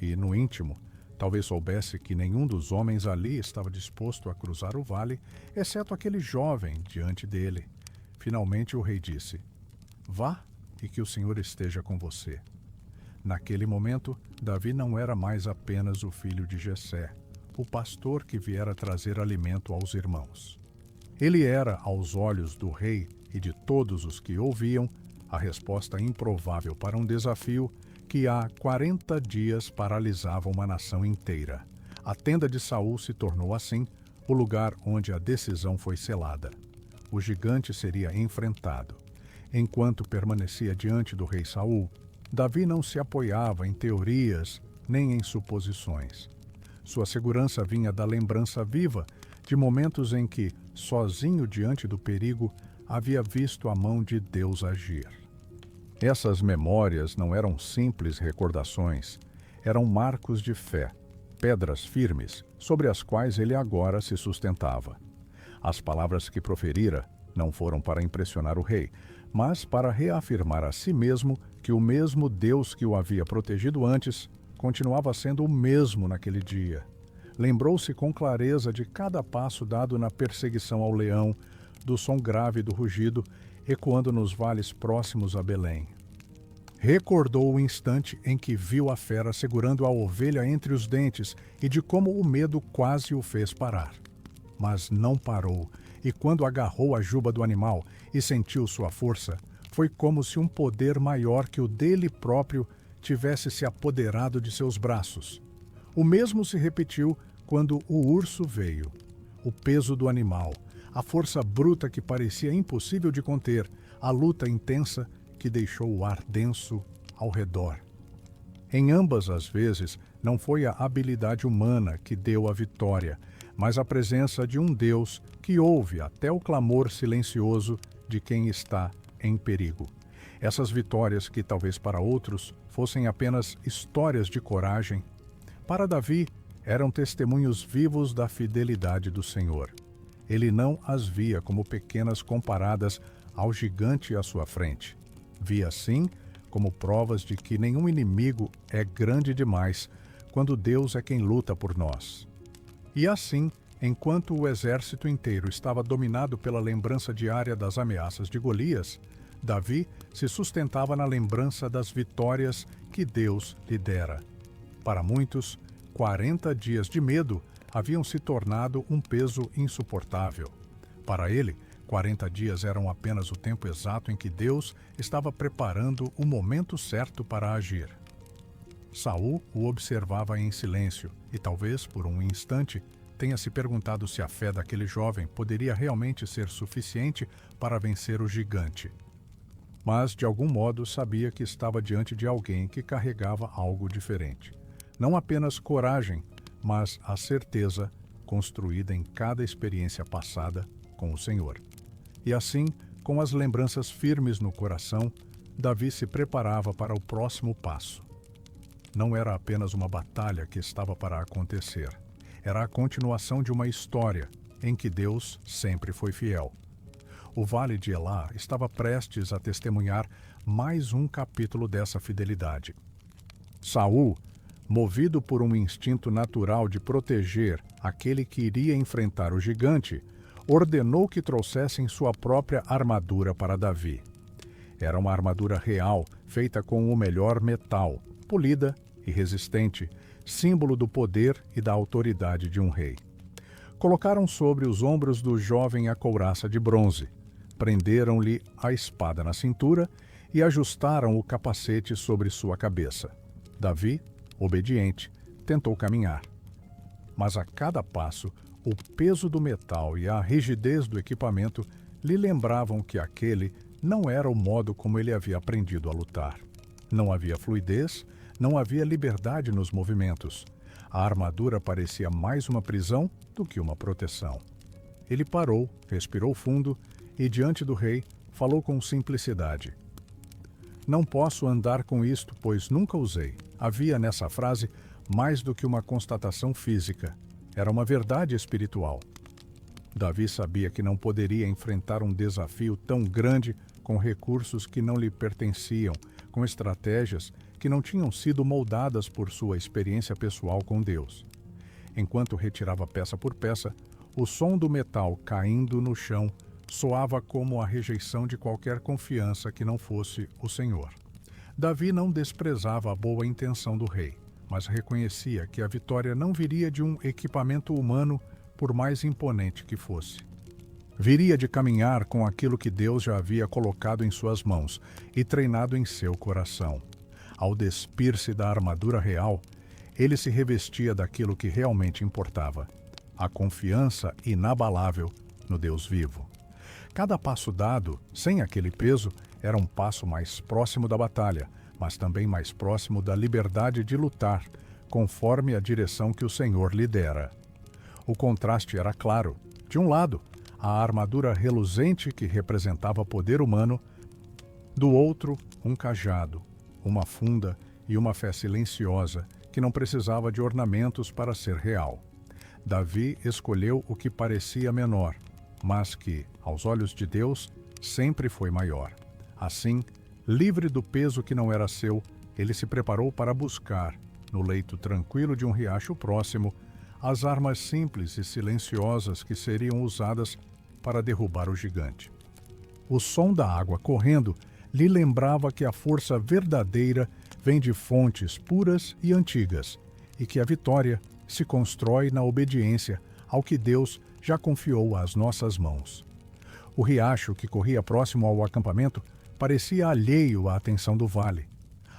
E, no íntimo, talvez soubesse que nenhum dos homens ali estava disposto a cruzar o vale, exceto aquele jovem diante dele. Finalmente o rei disse: Vá e que o Senhor esteja com você. Naquele momento, Davi não era mais apenas o filho de Jessé, o pastor que viera trazer alimento aos irmãos. Ele era, aos olhos do rei e de todos os que ouviam, a resposta improvável para um desafio que há 40 dias paralisava uma nação inteira. A tenda de Saul se tornou, assim, o lugar onde a decisão foi selada. O gigante seria enfrentado. Enquanto permanecia diante do rei Saul, Davi não se apoiava em teorias nem em suposições. Sua segurança vinha da lembrança viva de momentos em que, sozinho diante do perigo, havia visto a mão de Deus agir. Essas memórias não eram simples recordações, eram marcos de fé, pedras firmes sobre as quais ele agora se sustentava. As palavras que proferira não foram para impressionar o rei, mas para reafirmar a si mesmo que o mesmo Deus que o havia protegido antes continuava sendo o mesmo naquele dia. Lembrou-se com clareza de cada passo dado na perseguição ao leão, do som grave do rugido ecoando nos vales próximos a Belém. Recordou o instante em que viu a fera segurando a ovelha entre os dentes e de como o medo quase o fez parar. Mas não parou, e quando agarrou a juba do animal e sentiu sua força, foi como se um poder maior que o dele próprio tivesse se apoderado de seus braços. O mesmo se repetiu quando o urso veio. O peso do animal, a força bruta que parecia impossível de conter, a luta intensa que deixou o ar denso ao redor. Em ambas as vezes, não foi a habilidade humana que deu a vitória, mas a presença de um Deus que ouve até o clamor silencioso de quem está em perigo. Essas vitórias que talvez para outros fossem apenas histórias de coragem, para Davi eram testemunhos vivos da fidelidade do Senhor. Ele não as via como pequenas comparadas ao gigante à sua frente. Via, sim, como provas de que nenhum inimigo é grande demais quando Deus é quem luta por nós. E assim, enquanto o exército inteiro estava dominado pela lembrança diária das ameaças de Golias, Davi se sustentava na lembrança das vitórias que Deus lhe dera. Para muitos, 40 dias de medo haviam se tornado um peso insuportável. Para ele, 40 dias eram apenas o tempo exato em que Deus estava preparando o momento certo para agir. Saul o observava em silêncio e talvez, por um instante, tenha se perguntado se a fé daquele jovem poderia realmente ser suficiente para vencer o gigante. Mas, de algum modo, sabia que estava diante de alguém que carregava algo diferente. Não apenas coragem, mas a certeza construída em cada experiência passada com o Senhor. E assim, com as lembranças firmes no coração, Davi se preparava para o próximo passo. Não era apenas uma batalha que estava para acontecer. Era a continuação de uma história em que Deus sempre foi fiel. O Vale de Elá estava prestes a testemunhar mais um capítulo dessa fidelidade. Saul, movido por um instinto natural de proteger aquele que iria enfrentar o gigante, ordenou que trouxessem sua própria armadura para Davi. Era uma armadura real, feita com o melhor metal, polida e resistente, símbolo do poder e da autoridade de um rei. Colocaram sobre os ombros do jovem a couraça de bronze, prenderam-lhe a espada na cintura e ajustaram o capacete sobre sua cabeça. Davi, obediente, tentou caminhar. Mas a cada passo, o peso do metal e a rigidez do equipamento lhe lembravam que aquele não era o modo como ele havia aprendido a lutar. Não havia fluidez, não havia liberdade nos movimentos. A armadura parecia mais uma prisão do que uma proteção. Ele parou, respirou fundo e, diante do rei, falou com simplicidade. Não posso andar com isto, pois nunca usei. Havia nessa frase mais do que uma constatação física. Era uma verdade espiritual. Davi sabia que não poderia enfrentar um desafio tão grande com recursos que não lhe pertenciam, com estratégias que não tinham sido moldadas por sua experiência pessoal com Deus. Enquanto retirava peça por peça, o som do metal caindo no chão soava como a rejeição de qualquer confiança que não fosse o Senhor. Davi não desprezava a boa intenção do rei, mas reconhecia que a vitória não viria de um equipamento humano, por mais imponente que fosse. Viria de caminhar com aquilo que Deus já havia colocado em suas mãos e treinado em seu coração. Ao despir-se da armadura real, ele se revestia daquilo que realmente importava: a confiança inabalável no Deus vivo. Cada passo dado, sem aquele peso, era um passo mais próximo da batalha, mas também mais próximo da liberdade de lutar, conforme a direção que o Senhor lhe dera. O contraste era claro. De um lado, a armadura reluzente que representava poder humano, do outro, um cajado, uma funda e uma fé silenciosa que não precisava de ornamentos para ser real. Davi escolheu o que parecia menor, mas que, aos olhos de Deus, sempre foi maior. Assim, livre do peso que não era seu, ele se preparou para buscar, no leito tranquilo de um riacho próximo, as armas simples e silenciosas que seriam usadas para derrubar o gigante. O som da água correndo lhe lembrava que a força verdadeira vem de fontes puras e antigas, e que a vitória se constrói na obediência ao que Deus já confiou às nossas mãos. O riacho que corria próximo ao acampamento parecia alheio à atenção do vale.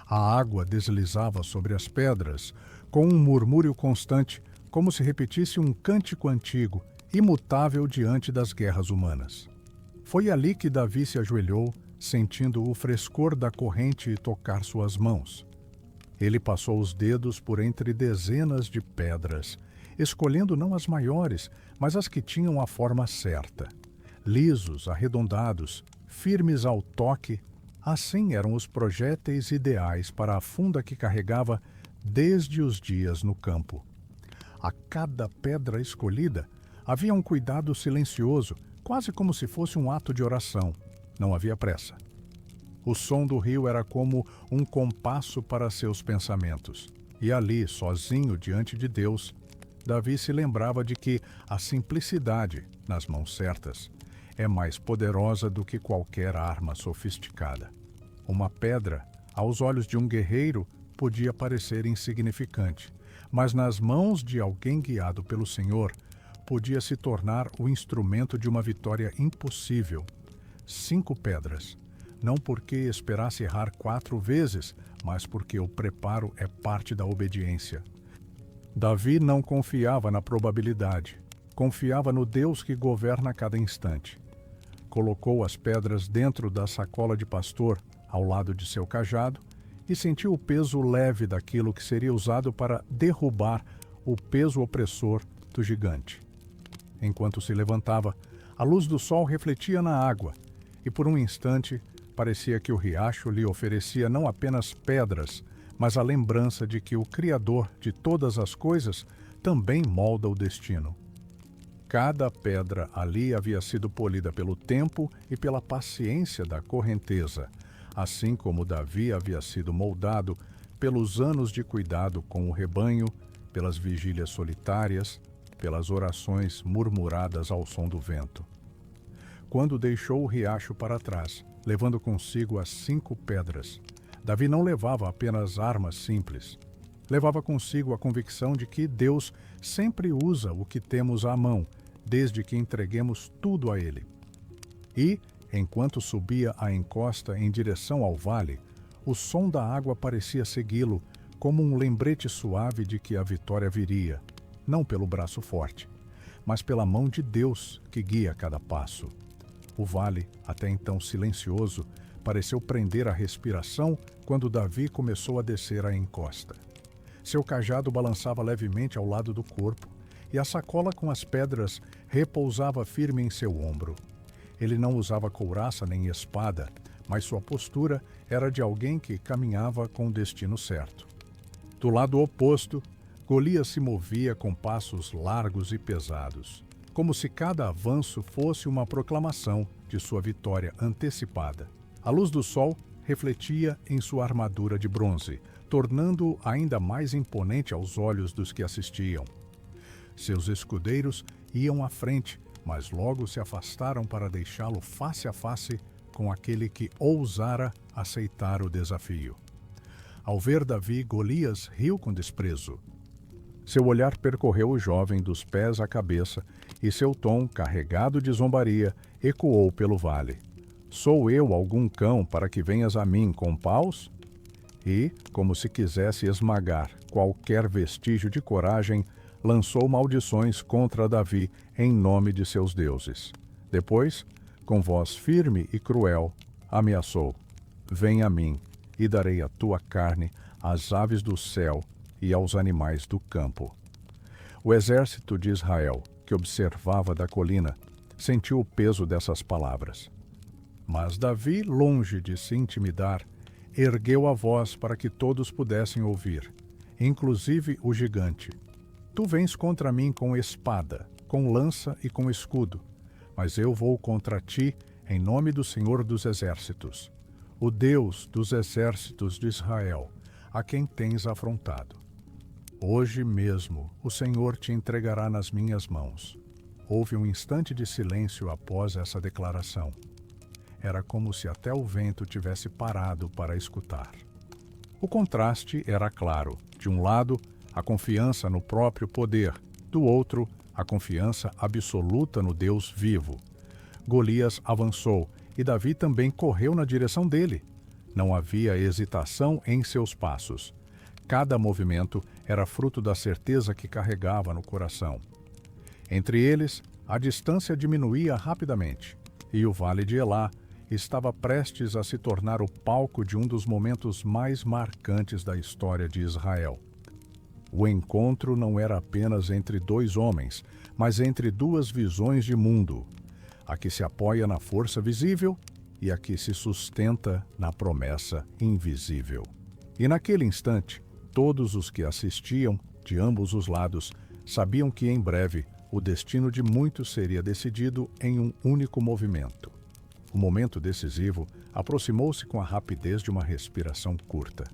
A água deslizava sobre as pedras, com um murmúrio constante, como se repetisse um cântico antigo, imutável diante das guerras humanas. Foi ali que Davi se ajoelhou, sentindo o frescor da corrente tocar suas mãos. Ele passou os dedos por entre dezenas de pedras, escolhendo não as maiores, mas as que tinham a forma certa. Lisos, arredondados, firmes ao toque, assim eram os projéteis ideais para a funda que carregava desde os dias no campo. A cada pedra escolhida havia um cuidado silencioso, quase como se fosse um ato de oração. Não havia pressa. O som do rio era como um compasso para seus pensamentos. E ali, sozinho diante de Deus, Davi se lembrava de que a simplicidade, nas mãos certas, é mais poderosa do que qualquer arma sofisticada. Uma pedra, aos olhos de um guerreiro, podia parecer insignificante, mas nas mãos de alguém guiado pelo Senhor, podia se tornar o instrumento de uma vitória impossível. 5 pedras, não porque esperasse errar 4 vezes, mas porque o preparo é parte da obediência. Davi não confiava na probabilidade, confiava no Deus que governa a cada instante. Colocou as pedras dentro da sacola de pastor, ao lado de seu cajado, e sentiu o peso leve daquilo que seria usado para derrubar o peso opressor do gigante. Enquanto se levantava, a luz do sol refletia na água, e por um instante Parecia que o riacho lhe oferecia não apenas pedras, mas a lembrança de que o Criador de todas as coisas também molda o destino. Cada pedra ali havia sido polida pelo tempo e pela paciência da correnteza, assim como Davi havia sido moldado pelos anos de cuidado com o rebanho, pelas vigílias solitárias, pelas orações murmuradas ao som do vento. Quando deixou o riacho para trás, levando consigo as 5 pedras, Davi não levava apenas armas simples. Levava consigo a convicção de que Deus sempre usa o que temos à mão, desde que entreguemos tudo a Ele. E, enquanto subia a encosta em direção ao vale, o som da água parecia segui-lo, como um lembrete suave de que a vitória viria, não pelo braço forte, mas pela mão de Deus que guia cada passo. O vale, até então silencioso, pareceu prender a respiração quando Davi começou a descer a encosta. Seu cajado balançava levemente ao lado do corpo, e a sacola com as pedras repousava firme em seu ombro. Ele não usava couraça nem espada, mas sua postura era de alguém que caminhava com o destino certo. Do lado oposto, Golias se movia com passos largos e pesados, como se cada avanço fosse uma proclamação de sua vitória antecipada. A luz do sol refletia em sua armadura de bronze, tornando-o ainda mais imponente aos olhos dos que assistiam. Seus escudeiros iam à frente, mas logo se afastaram para deixá-lo face a face com aquele que ousara aceitar o desafio. Ao ver Davi, Golias riu com desprezo. Seu olhar percorreu o jovem dos pés à cabeça e seu tom, carregado de zombaria, ecoou pelo vale. Sou eu algum cão para que venhas a mim com paus? E, como se quisesse esmagar qualquer vestígio de coragem, lançou maldições contra Davi em nome de seus deuses. Depois, com voz firme e cruel, ameaçou: Vem a mim, e darei a tua carne às aves do céu e aos animais do campo. O exército de Israel, que observava da colina, sentiu o peso dessas palavras. Mas Davi, longe de se intimidar, ergueu a voz para que todos pudessem ouvir, inclusive o gigante. Tu vens contra mim com espada, com lança e com escudo, mas eu vou contra ti em nome do Senhor dos Exércitos, o Deus dos exércitos de Israel, a quem tens afrontado. Hoje mesmo o Senhor te entregará nas minhas mãos. Houve um instante de silêncio após essa declaração. Era como se até o vento tivesse parado para escutar. O contraste era claro. De um lado, a confiança no próprio poder, do outro, a confiança absoluta no Deus vivo. Golias avançou e Davi também correu na direção dele. Não havia hesitação em seus passos. Cada movimento era fruto da certeza que carregava no coração. Entre eles, a distância diminuía rapidamente, e o Vale de Elá estava prestes a se tornar o palco de um dos momentos mais marcantes da história de Israel. O encontro não era apenas entre 2 homens, mas entre 2 visões de mundo, a que se apoia na força visível e a que se sustenta na promessa invisível. E naquele instante, todos os que assistiam, de ambos os lados, sabiam que em breve o destino de muitos seria decidido em um único movimento. O momento decisivo aproximou-se com a rapidez de uma respiração curta.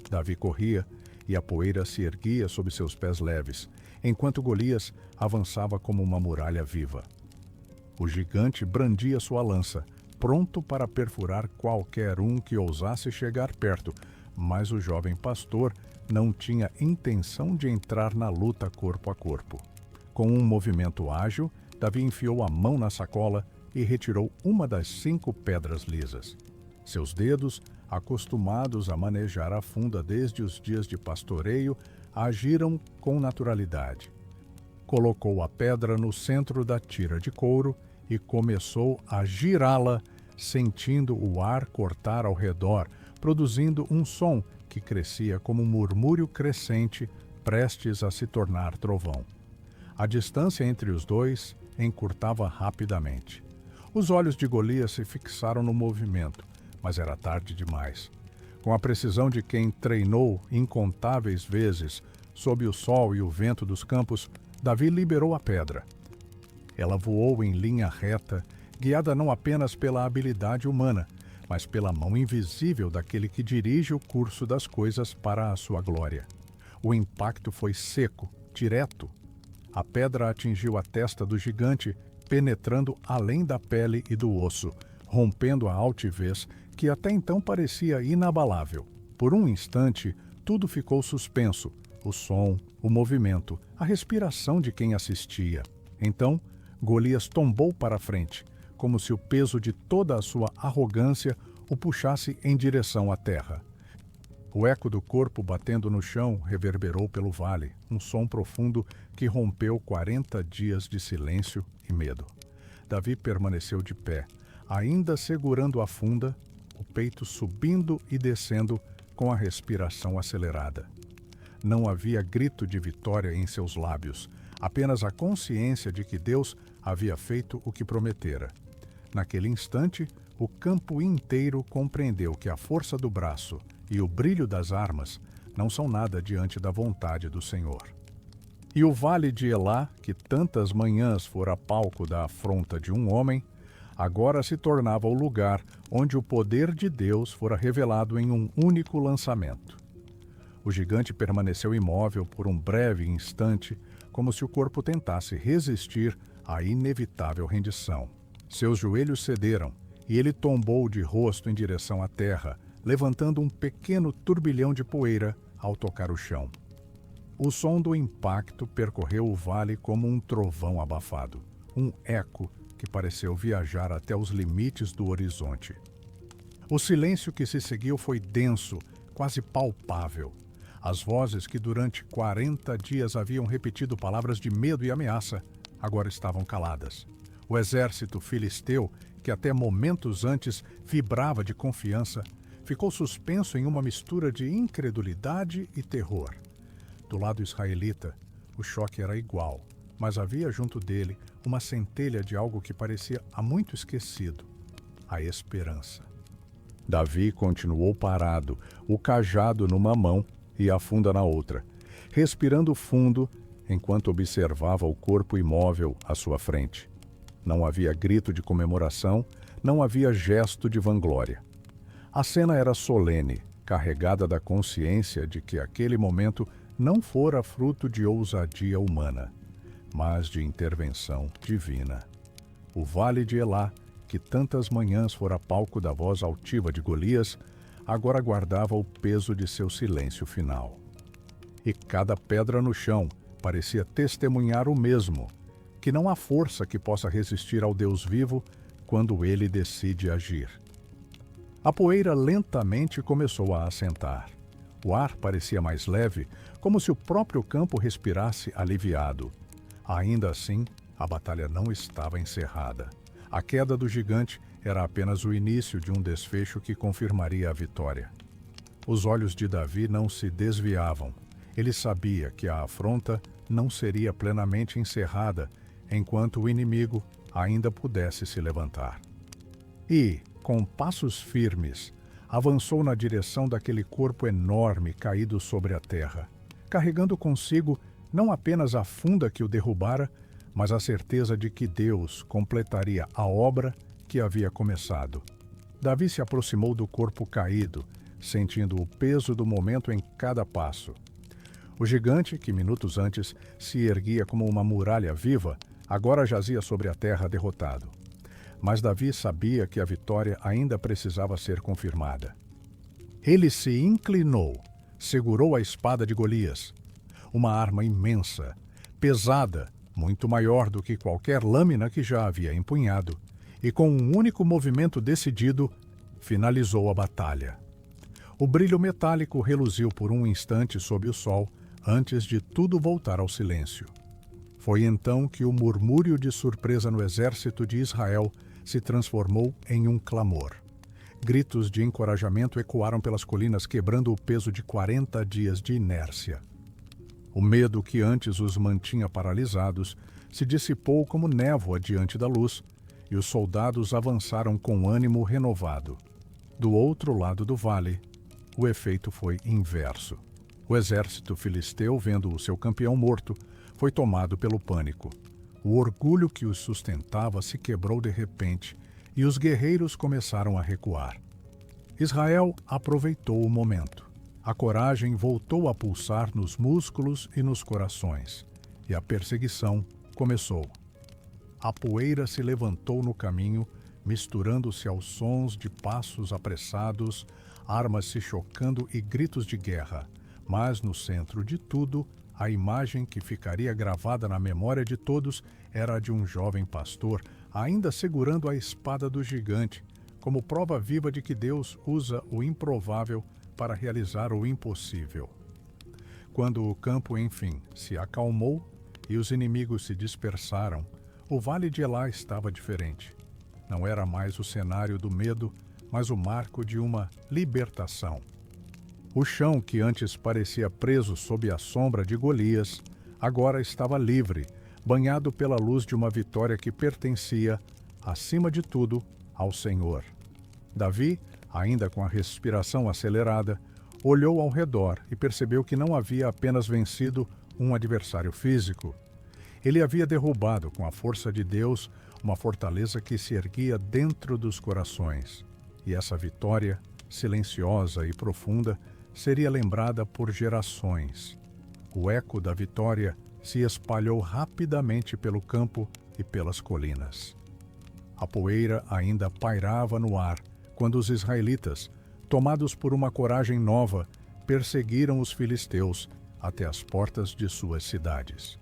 Davi corria e a poeira se erguia sob seus pés leves, enquanto Golias avançava como uma muralha viva. O gigante brandia sua lança, pronto para perfurar qualquer um que ousasse chegar perto, mas o jovem pastor não tinha intenção de entrar na luta corpo a corpo. Com um movimento ágil, Davi enfiou a mão na sacola e retirou uma das 5 pedras lisas. Seus dedos, acostumados a manejar a funda desde os dias de pastoreio, agiram com naturalidade. Colocou a pedra no centro da tira de couro e começou a girá-la, sentindo o ar cortar ao redor, produzindo um som que crescia como um murmúrio crescente, prestes a se tornar trovão. A distância entre os dois encurtava rapidamente. Os olhos de Golias se fixaram no movimento, mas era tarde demais. Com a precisão de quem treinou incontáveis vezes sob o sol e o vento dos campos, Davi liberou a pedra. Ela voou em linha reta, guiada não apenas pela habilidade humana, mas pela mão invisível daquele que dirige o curso das coisas para a sua glória. O impacto foi seco, direto. A pedra atingiu a testa do gigante, penetrando além da pele e do osso, rompendo a altivez que até então parecia inabalável. Por um instante, tudo ficou suspenso: o som, o movimento, a respiração de quem assistia. Então, Golias tombou para a frente, como se o peso de toda a sua arrogância o puxasse em direção à terra. O eco do corpo batendo no chão reverberou pelo vale, um som profundo que rompeu 40 dias de silêncio e medo. Davi permaneceu de pé, ainda segurando a funda, o peito subindo e descendo com a respiração acelerada. Não havia grito de vitória em seus lábios, apenas a consciência de que Deus havia feito o que prometera. Naquele instante, o campo inteiro compreendeu que a força do braço e o brilho das armas não são nada diante da vontade do Senhor. E o vale de Elá, que tantas manhãs fora palco da afronta de um homem, agora se tornava o lugar onde o poder de Deus fora revelado em um único lançamento. O gigante permaneceu imóvel por um breve instante, como se o corpo tentasse resistir à inevitável rendição. Seus joelhos cederam e ele tombou de rosto em direção à terra, levantando um pequeno turbilhão de poeira ao tocar o chão. O som do impacto percorreu o vale como um trovão abafado, um eco que pareceu viajar até os limites do horizonte. O silêncio que se seguiu foi denso, quase palpável. As vozes que durante 40 dias haviam repetido palavras de medo e ameaça, agora estavam caladas. O exército filisteu, que até momentos antes vibrava de confiança, ficou suspenso em uma mistura de incredulidade e terror. Do lado israelita, o choque era igual, mas havia junto dele uma centelha de algo que parecia há muito esquecido: a esperança. Davi continuou parado, o cajado numa mão e a funda na outra, respirando fundo enquanto observava o corpo imóvel à sua frente. Não havia grito de comemoração, não havia gesto de vanglória. A cena era solene, carregada da consciência de que aquele momento não fora fruto de ousadia humana, mas de intervenção divina. O vale de Elá, que tantas manhãs fora palco da voz altiva de Golias, agora guardava o peso de seu silêncio final. E cada pedra no chão parecia testemunhar o mesmo, que não há força que possa resistir ao Deus vivo quando ele decide agir. A poeira lentamente começou a assentar. O ar parecia mais leve, como se o próprio campo respirasse aliviado. Ainda assim, a batalha não estava encerrada. A queda do gigante era apenas o início de um desfecho que confirmaria a vitória. Os olhos de Davi não se desviavam. Ele sabia que a afronta não seria plenamente encerrada enquanto o inimigo ainda pudesse se levantar. E, com passos firmes, avançou na direção daquele corpo enorme caído sobre a terra, carregando consigo não apenas a funda que o derrubara, mas a certeza de que Deus completaria a obra que havia começado. Davi se aproximou do corpo caído, sentindo o peso do momento em cada passo. O gigante, que minutos antes se erguia como uma muralha viva, agora jazia sobre a terra derrotado. Mas Davi sabia que a vitória ainda precisava ser confirmada. Ele se inclinou, segurou a espada de Golias, uma arma imensa, pesada, muito maior do que qualquer lâmina que já havia empunhado, e com um único movimento decidido, finalizou a batalha. O brilho metálico reluziu por um instante sob o sol, antes de tudo voltar ao silêncio. Foi então que o murmúrio de surpresa no exército de Israel se transformou em um clamor. Gritos de encorajamento ecoaram pelas colinas, quebrando o peso de 40 dias de inércia. O medo que antes os mantinha paralisados se dissipou como névoa diante da luz, e os soldados avançaram com ânimo renovado. Do outro lado do vale, o efeito foi inverso. O exército filisteu, vendo o seu campeão morto, foi tomado pelo pânico. O orgulho que os sustentava se quebrou de repente e os guerreiros começaram a recuar. Israel aproveitou o momento. A coragem voltou a pulsar nos músculos e nos corações, e a perseguição começou. A poeira se levantou no caminho, misturando-se aos sons de passos apressados, armas se chocando e gritos de guerra. Mas no centro de tudo, a imagem que ficaria gravada na memória de todos era a de um jovem pastor, ainda segurando a espada do gigante, como prova viva de que Deus usa o improvável para realizar o impossível. Quando o campo, enfim, se acalmou e os inimigos se dispersaram, o Vale de Elá estava diferente. Não era mais o cenário do medo, mas o marco de uma libertação. O chão, que antes parecia preso sob a sombra de Golias, agora estava livre, banhado pela luz de uma vitória que pertencia, acima de tudo, ao Senhor. Davi, ainda com a respiração acelerada, olhou ao redor e percebeu que não havia apenas vencido um adversário físico. Ele havia derrubado, com a força de Deus, uma fortaleza que se erguia dentro dos corações. E essa vitória, silenciosa e profunda, seria lembrada por gerações. O eco da vitória se espalhou rapidamente pelo campo e pelas colinas. A poeira ainda pairava no ar quando os israelitas, tomados por uma coragem nova, perseguiram os filisteus até as portas de suas cidades.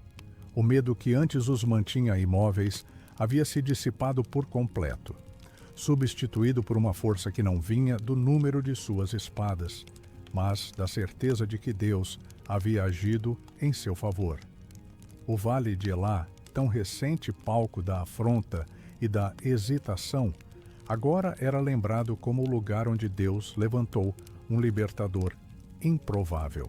O medo que antes os mantinha imóveis havia se dissipado por completo, substituído por uma força que não vinha do número de suas espadas, mas da certeza de que Deus havia agido em seu favor. O Vale de Elá, tão recente palco da afronta e da hesitação, agora era lembrado como o lugar onde Deus levantou um libertador improvável.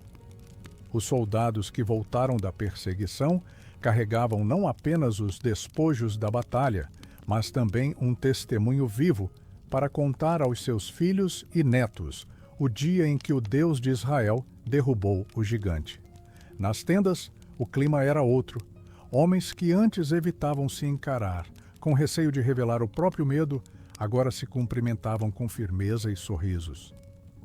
Os soldados que voltaram da perseguição carregavam não apenas os despojos da batalha, mas também um testemunho vivo para contar aos seus filhos e netos o dia em que o Deus de Israel derrubou o gigante. Nas tendas, o clima era outro. Homens que antes evitavam se encarar, com receio de revelar o próprio medo, agora se cumprimentavam com firmeza e sorrisos.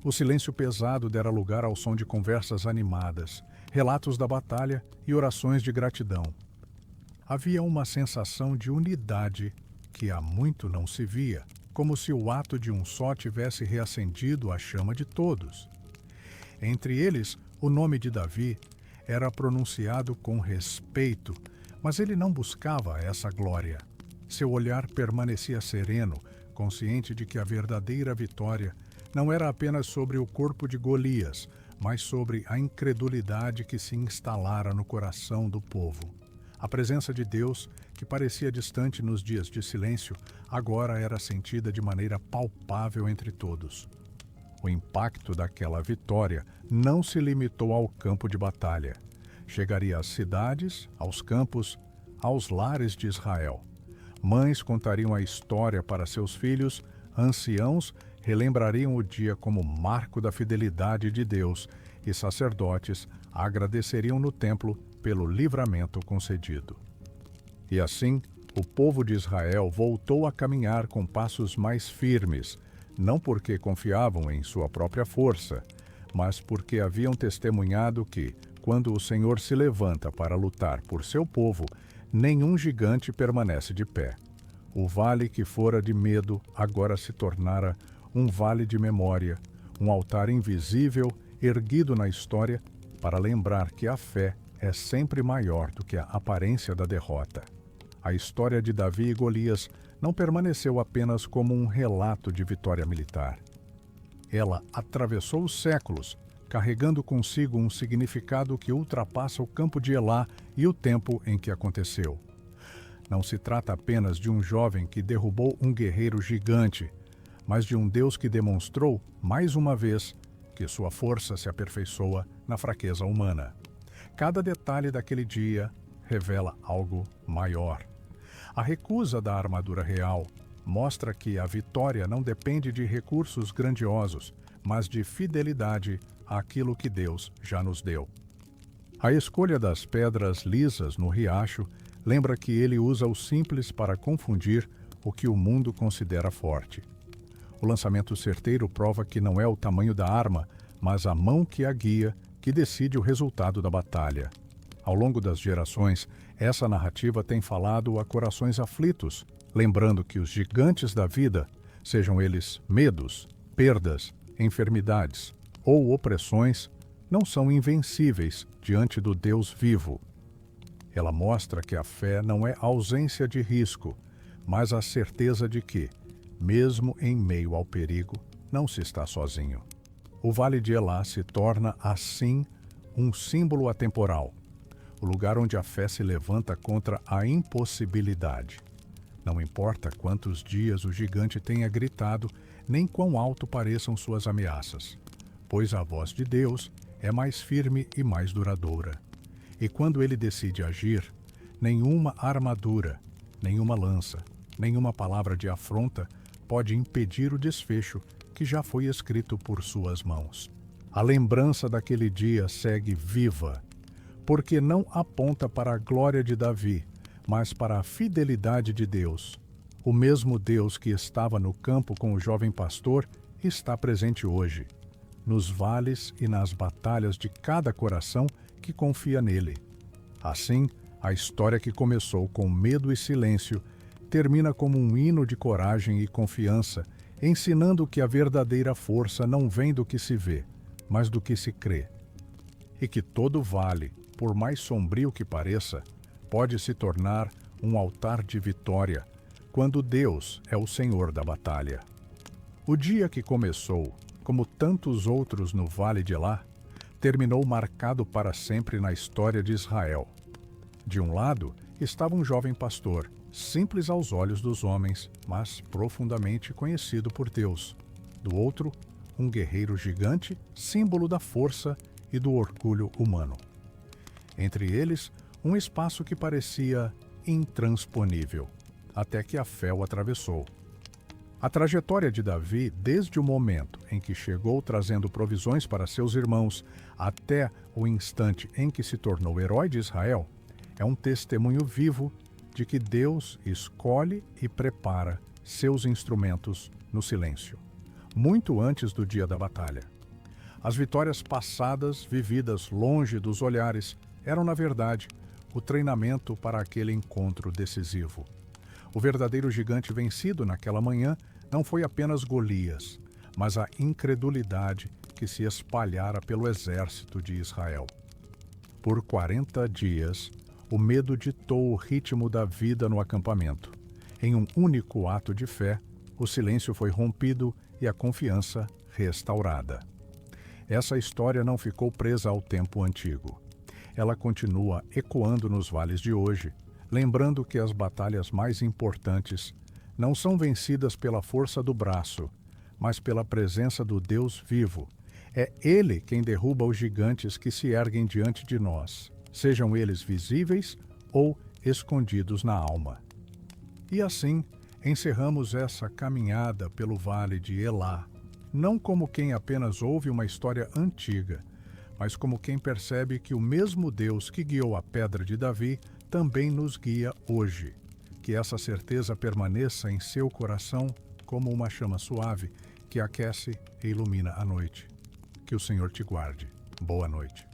O silêncio pesado dera lugar ao som de conversas animadas, relatos da batalha e orações de gratidão. Havia uma sensação de unidade que há muito não se via, como se o ato de um só tivesse reacendido a chama de todos. Entre eles, o nome de Davi era pronunciado com respeito, mas ele não buscava essa glória. Seu olhar permanecia sereno, consciente de que a verdadeira vitória não era apenas sobre o corpo de Golias, mas sobre a incredulidade que se instalara no coração do povo. A presença de Deus, que parecia distante nos dias de silêncio, agora era sentida de maneira palpável entre todos. O impacto daquela vitória não se limitou ao campo de batalha. Chegaria às cidades, aos campos, aos lares de Israel. Mães contariam a história para seus filhos, anciãos relembrariam o dia como marco da fidelidade de Deus e sacerdotes agradeceriam no templo pelo livramento concedido. E assim, o povo de Israel voltou a caminhar com passos mais firmes, não porque confiavam em sua própria força, mas porque haviam testemunhado que, quando o Senhor se levanta para lutar por seu povo, nenhum gigante permanece de pé. O vale que fora de medo agora se tornara um vale de memória, um altar invisível erguido na história para lembrar que a fé é sempre maior do que a aparência da derrota. A história de Davi e Golias não permaneceu apenas como um relato de vitória militar. Ela atravessou os séculos, carregando consigo um significado que ultrapassa o campo de Elá e o tempo em que aconteceu. Não se trata apenas de um jovem que derrubou um guerreiro gigante, mas de um Deus que demonstrou, mais uma vez, que sua força se aperfeiçoa na fraqueza humana. Cada detalhe daquele dia revela algo maior. A recusa da armadura real, mostra que a vitória não depende de recursos grandiosos, mas de fidelidade àquilo que Deus já nos deu. A escolha das pedras lisas no riacho lembra que ele usa o simples para confundir o que o mundo considera forte. O lançamento certeiro prova que não é o tamanho da arma, mas a mão que a guia, que decide o resultado da batalha. Ao longo das gerações, essa narrativa tem falado a corações aflitos, lembrando que os gigantes da vida, sejam eles medos, perdas, enfermidades ou opressões, não são invencíveis diante do Deus vivo. Ela mostra que a fé não é ausência de risco, mas a certeza de que, mesmo em meio ao perigo, não se está sozinho. O Vale de Elá se torna, assim, um símbolo atemporal, o lugar onde a fé se levanta contra a impossibilidade. Não importa quantos dias o gigante tenha gritado, nem quão alto pareçam suas ameaças, pois a voz de Deus é mais firme e mais duradoura. E quando ele decide agir, nenhuma armadura, nenhuma lança, nenhuma palavra de afronta pode impedir o desfecho que já foi escrito por suas mãos. A lembrança daquele dia segue viva, porque não aponta para a glória de Davi, mas para a fidelidade de Deus. O mesmo Deus que estava no campo com o jovem pastor está presente hoje, nos vales e nas batalhas de cada coração que confia nele. Assim, a história que começou com medo e silêncio termina como um hino de coragem e confiança, ensinando que a verdadeira força não vem do que se vê, mas do que se crê. E que todo vale, por mais sombrio que pareça, pode se tornar um altar de vitória, quando Deus é o Senhor da batalha. O dia que começou, como tantos outros no Vale de Elá, terminou marcado para sempre na história de Israel. De um lado estava um jovem pastor, simples aos olhos dos homens, mas profundamente conhecido por Deus. Do outro, um guerreiro gigante, símbolo da força e do orgulho humano. Entre eles, um espaço que parecia intransponível, até que a fé o atravessou. A trajetória de Davi, desde o momento em que chegou trazendo provisões para seus irmãos até o instante em que se tornou herói de Israel, é um testemunho vivo de que Deus escolhe e prepara seus instrumentos no silêncio, muito antes do dia da batalha. As vitórias passadas, vividas longe dos olhares, eram, na verdade, o treinamento para aquele encontro decisivo. O verdadeiro gigante vencido naquela manhã não foi apenas Golias, mas a incredulidade que se espalhara pelo exército de Israel. Por 40 dias, o medo ditou o ritmo da vida no acampamento. Em um único ato de fé, o silêncio foi rompido e a confiança restaurada. Essa história não ficou presa ao tempo antigo. Ela continua ecoando nos vales de hoje, lembrando que as batalhas mais importantes não são vencidas pela força do braço, mas pela presença do Deus vivo. É Ele quem derruba os gigantes que se erguem diante de nós, sejam eles visíveis ou escondidos na alma. E assim, encerramos essa caminhada pelo Vale de Elá, não como quem apenas ouve uma história antiga, mas como quem percebe que o mesmo Deus que guiou a pedra de Davi também nos guia hoje. Que essa certeza permaneça em seu coração como uma chama suave que aquece e ilumina a noite. Que o Senhor te guarde. Boa noite.